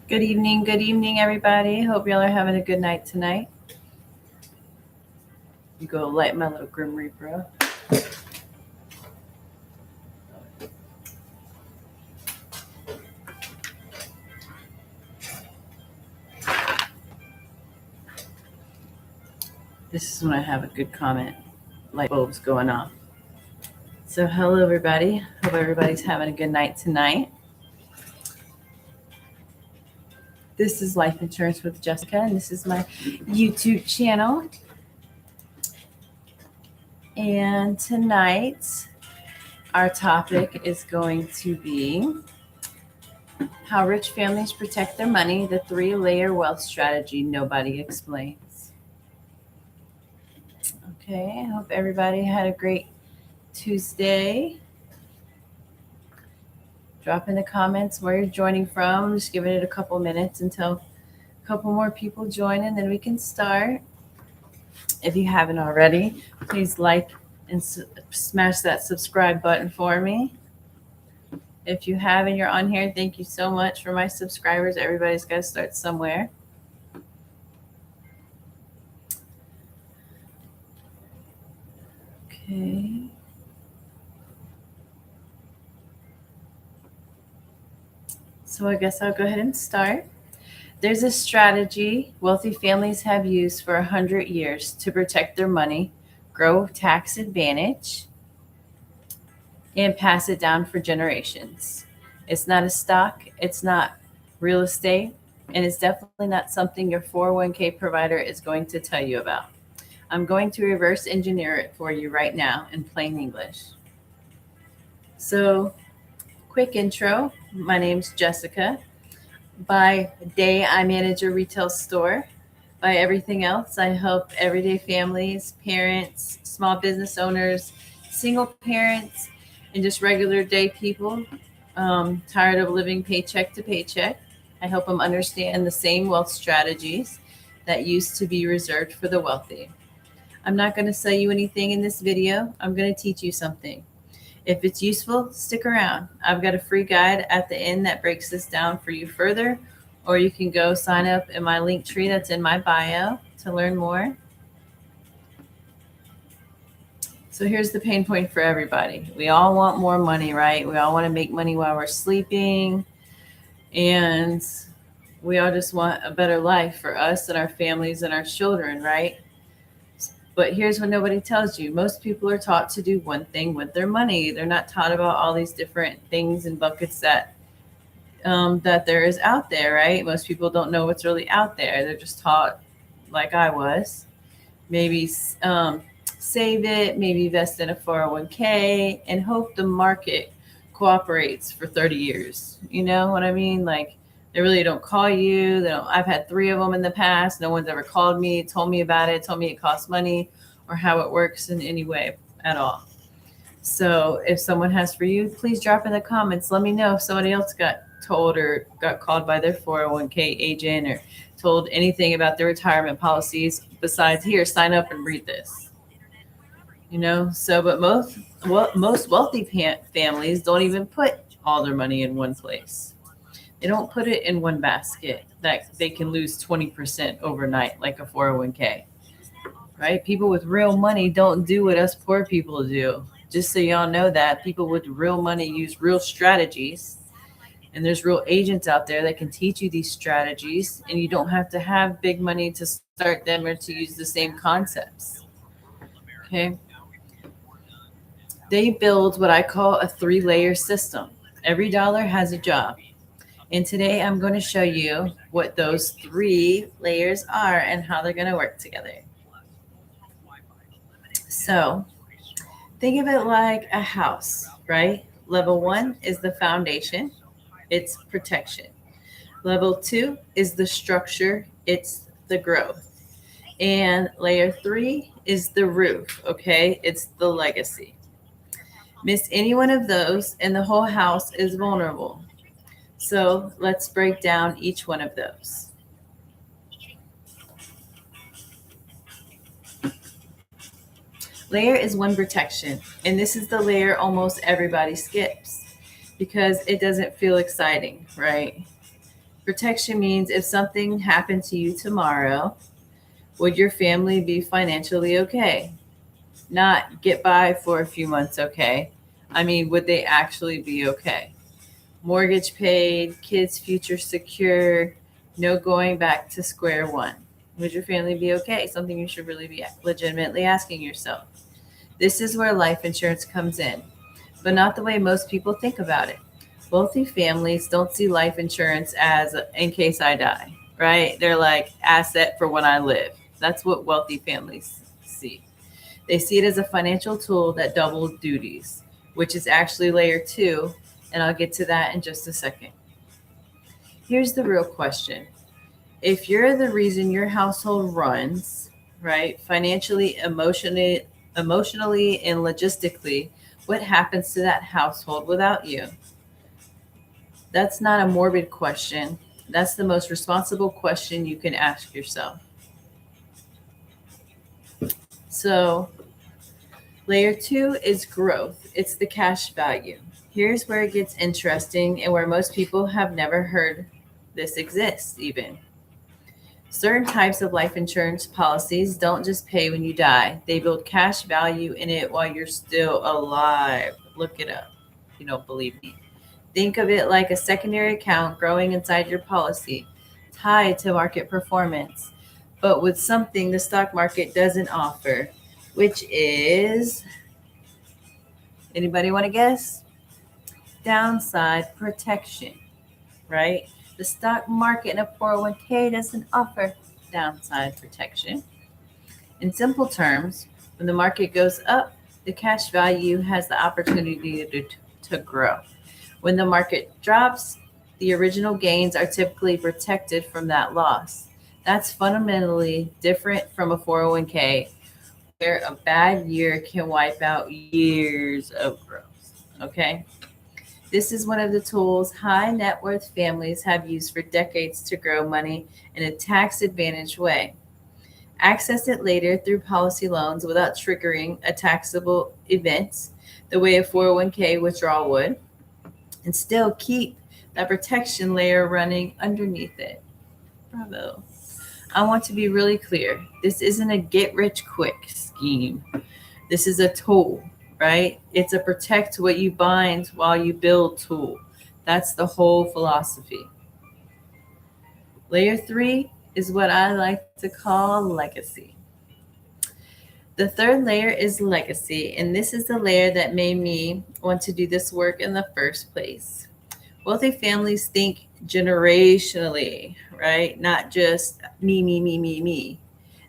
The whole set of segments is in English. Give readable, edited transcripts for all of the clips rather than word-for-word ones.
Good evening, everybody. Hope y'all are having a good night tonight. You go light my little Grim Reaper up. This is when I have a good comment. Light bulbs going off. So, hello, everybody. Hope everybody's having a good night tonight. This is Life Insurance with Jessica, and this is my YouTube channel. And tonight, our topic is going to be how rich families protect their money, the 3-layer wealth strategy nobody explains. Okay, I hope everybody had a great Tuesday. Drop in the comments where you're joining from. Just giving it a couple minutes until a couple more people join, and then we can start. If you haven't already, please like and smash that subscribe button for me. If you have and you're on here, thank you so much for my subscribers. Everybody's got to start somewhere. Okay. So I guess I'll go ahead and start. There's a strategy wealthy families have used for 100 years to protect their money, grow tax advantage, and pass it down for generations. It's not a stock, it's not real estate, and it's definitely not something your 401k provider is going to tell you about. I'm going to reverse engineer it for you right now in plain English. So, quick intro. My name's Jessica. By day, I manage a retail store. By everything else, I help everyday families, parents, small business owners, single parents, and just regular day people tired of living paycheck to paycheck. I help them understand the same wealth strategies that used to be reserved for the wealthy. I'm not going to sell you anything in this video. I'm going to teach you something. If it's useful, stick around. I've got a free guide at the end that breaks this down for you further, or you can go sign up in my link tree that's in my bio to learn more. So here's the pain point for everybody. We all want more money, right? We all want to make money while we're sleeping, and we all just want a better life for us and our families and our children, right? But here's what nobody tells you. Most people are taught to do one thing with their money. They're not taught about all these different things and buckets that there is out there, right? Most people don't know what's really out there. They're just taught, like I was, maybe save it, maybe invest in a 401k, and hope the market cooperates for 30 years. You know what I mean? Like, they really don't call you. They don't. I've had 3 of them in the past. No one's ever called me, told me about it, told me it costs money or how it works in any way at all. So if someone has for you, please drop in the comments. Let me know if somebody else got told or got called by their 401k agent or told anything about their retirement policies besides, here, sign up and read this. But most wealthy families don't even put all their money in one place. They don't put it in one basket that they can lose 20% overnight like a 401k, right? People with real money don't do what us poor people do. Just so y'all know that people with real money use real strategies, and there's real agents out there that can teach you these strategies, and you don't have to have big money to start them or to use the same concepts. Okay. They build what I call a 3-layer system. Every dollar has a job. And today I'm going to show you what those 3 layers are and how they're going to work together. So think of it like a house, right? Level 1 is the foundation. It's protection. Level 2 is the structure. It's the growth. And layer 3 is the roof, okay? It's the legacy. Miss any one of those and the whole house is vulnerable. So let's break down each one of those. Layer is 1, protection, and this is the layer almost everybody skips because it doesn't feel exciting, right? Protection means if something happened to you tomorrow, would your family be financially okay? Not get by for a few months okay. I mean, would they actually be okay? Mortgage paid, kids' future secure, no going back to square one. Would your family be okay? Something you should really be legitimately asking yourself. This is where life insurance comes in, but not the way most people think about it. Wealthy families don't see life insurance as in case I die, right? They're like asset for when I live. That's what wealthy families see. They see it as a financial tool that doubles duties, which is actually layer two, and I'll get to that in just a second. Here's the real question. If you're the reason your household runs, right, financially, emotionally and logistically, what happens to that household without you? That's not a morbid question. That's the most responsible question you can ask yourself. So, layer two is growth. It's the cash value. Here's where it gets interesting and where most people have never heard this exists, even. Certain types of life insurance policies don't just pay when you die, they build cash value in it while you're still alive. Look it up if you don't believe me. Think of it like a secondary account growing inside your policy, tied to market performance, but with something the stock market doesn't offer, which is, anybody want to guess? Downside protection, right? The stock market and a 401k doesn't offer downside protection. In simple terms, when the market goes up, the cash value has the opportunity to grow. When the market drops, the original gains are typically protected from that loss. That's fundamentally different from a 401k, where a bad year can wipe out years of growth. Okay? This is one of the tools high net worth families have used for decades to grow money in a tax advantaged way. Access it later through policy loans without triggering a taxable event, the way a 401k withdrawal would, and still keep that protection layer running underneath it. Bravo. I want to be really clear. This isn't a get rich quick scheme. This is a tool, right? It's a protect what you bind while you build tool. That's the whole philosophy. Layer three is what I like to call legacy. The third layer is legacy, and this is the layer that made me want to do this work in the first place. Wealthy families think generationally, right? Not just me, me, me, me, me.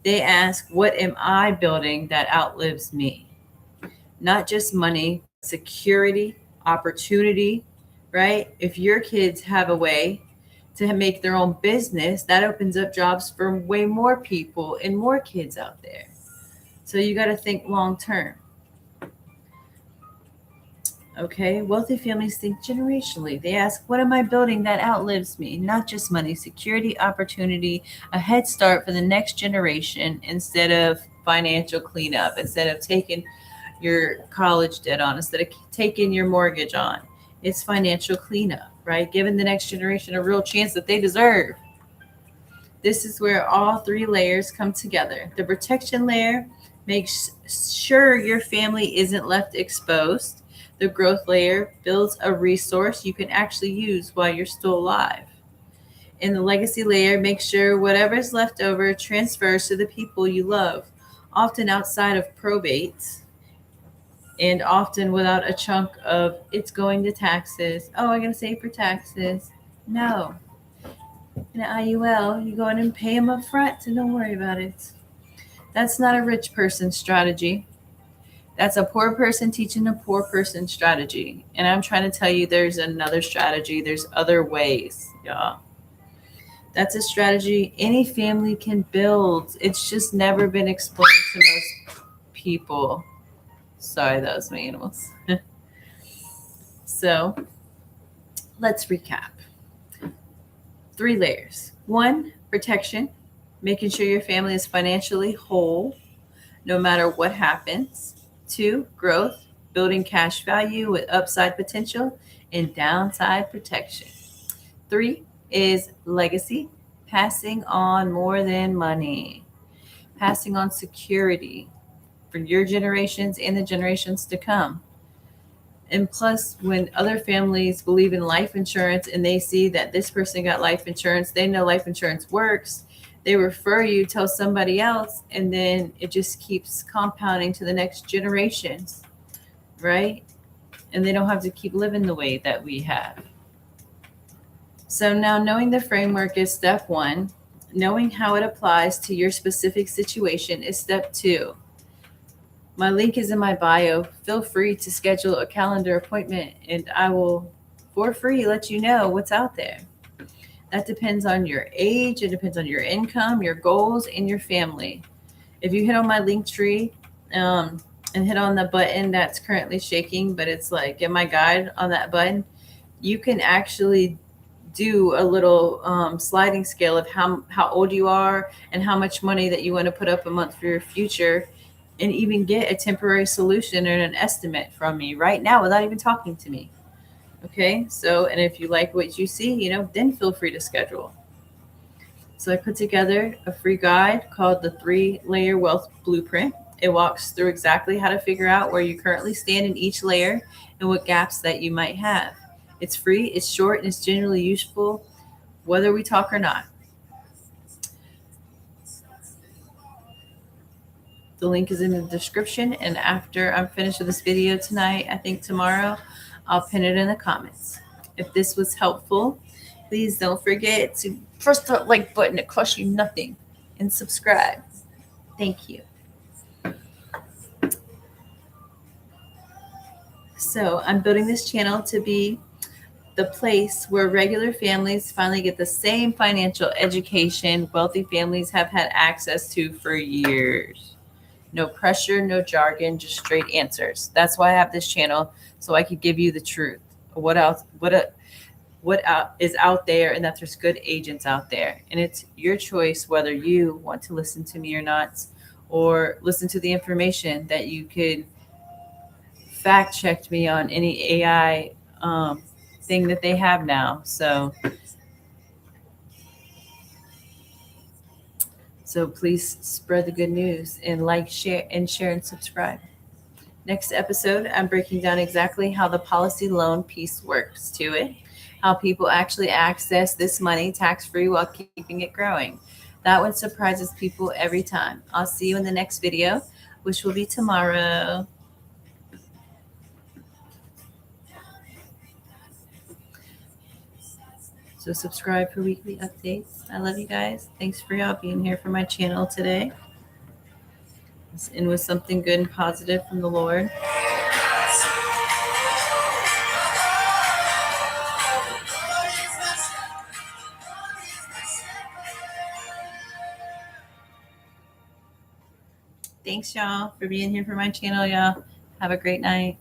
They ask, what am I building that outlives me? Not just money, security, opportunity, right? If your kids have a way to make their own business, that opens up jobs for way more people and more kids out there. So you got to think long term. Okay, wealthy families think generationally. They ask, what am I building that outlives me? Not just money, security, opportunity, a head start for the next generation instead of financial cleanup, instead of taking your college debt on, instead of taking your mortgage on. It's financial cleanup, right? Giving the next generation a real chance that they deserve. This is where all three layers come together. The protection layer makes sure your family isn't left exposed. The growth layer builds a resource you can actually use while you're still alive. And the legacy layer makes sure whatever's left over transfers to the people you love, often outside of probate and often without a chunk of it's going to taxes. Oh, I'm going to save for taxes. No. In an IUL, you go in and pay them up front, and don't worry about it. That's not a rich person strategy. That's a poor person teaching a poor person strategy. And I'm trying to tell you there's another strategy. There's other ways, y'all. That's a strategy any family can build. It's just never been explained to most people. Sorry, that was my animals. So let's recap. 3 layers. 1, protection, making sure your family is financially whole no matter what happens. 2, growth, building cash value with upside potential and downside protection. 3, is legacy, passing on more than money, passing on security for your generations and the generations to come. And plus, when other families believe in life insurance and they see that this person got life insurance, they know life insurance works, they refer you, tell somebody else, and then it just keeps compounding to the next generations, right? And they don't have to keep living the way that we have. So now knowing the framework is step one. Knowing how it applies to your specific situation is step two. My link is in my bio. Feel free to schedule a calendar appointment and I will, for free, let you know what's out there. That depends on your age, it depends on your income, your goals, and your family. If you hit on my link tree and hit on the button that's currently shaking, but it's like get my guide on that button, you can actually do a little sliding scale of how old you are and how much money that you want to put up a month for your future, and even get a temporary solution and an estimate from me right now without even talking to me. Okay, so, and if you like what you see, then feel free to schedule. So I put together a free guide called the 3-Layer Wealth Blueprint. It walks through exactly how to figure out where you currently stand in each layer and what gaps that you might have. It's free, it's short, and it's generally useful whether we talk or not. The link is in the description, and after I'm finished with this video tonight, I think tomorrow, I'll pin it in the comments. If this was helpful, please don't forget to press the like button. It costs you nothing. And subscribe. Thank you. So I'm building this channel to be the place where regular families finally get the same financial education wealthy families have had access to for years. No pressure, no jargon, just straight answers. That's why I have this channel, so I could give you the truth. What else? What is out there, and that there's good agents out there, and it's your choice whether you want to listen to me or not, or listen to the information that you could fact check me on any AI thing that they have now. So please spread the good news and like, share, and subscribe. Next episode, I'm breaking down exactly how the policy loan piece works to it, how people actually access this money tax-free while keeping it growing. That one surprises people every time. I'll see you in the next video, which will be tomorrow. So subscribe for weekly updates. I love you guys. Thanks for y'all being here for my channel today. Let's end with something good and positive from the Lord. Thanks, y'all, for being here for my channel, y'all. Have a great night.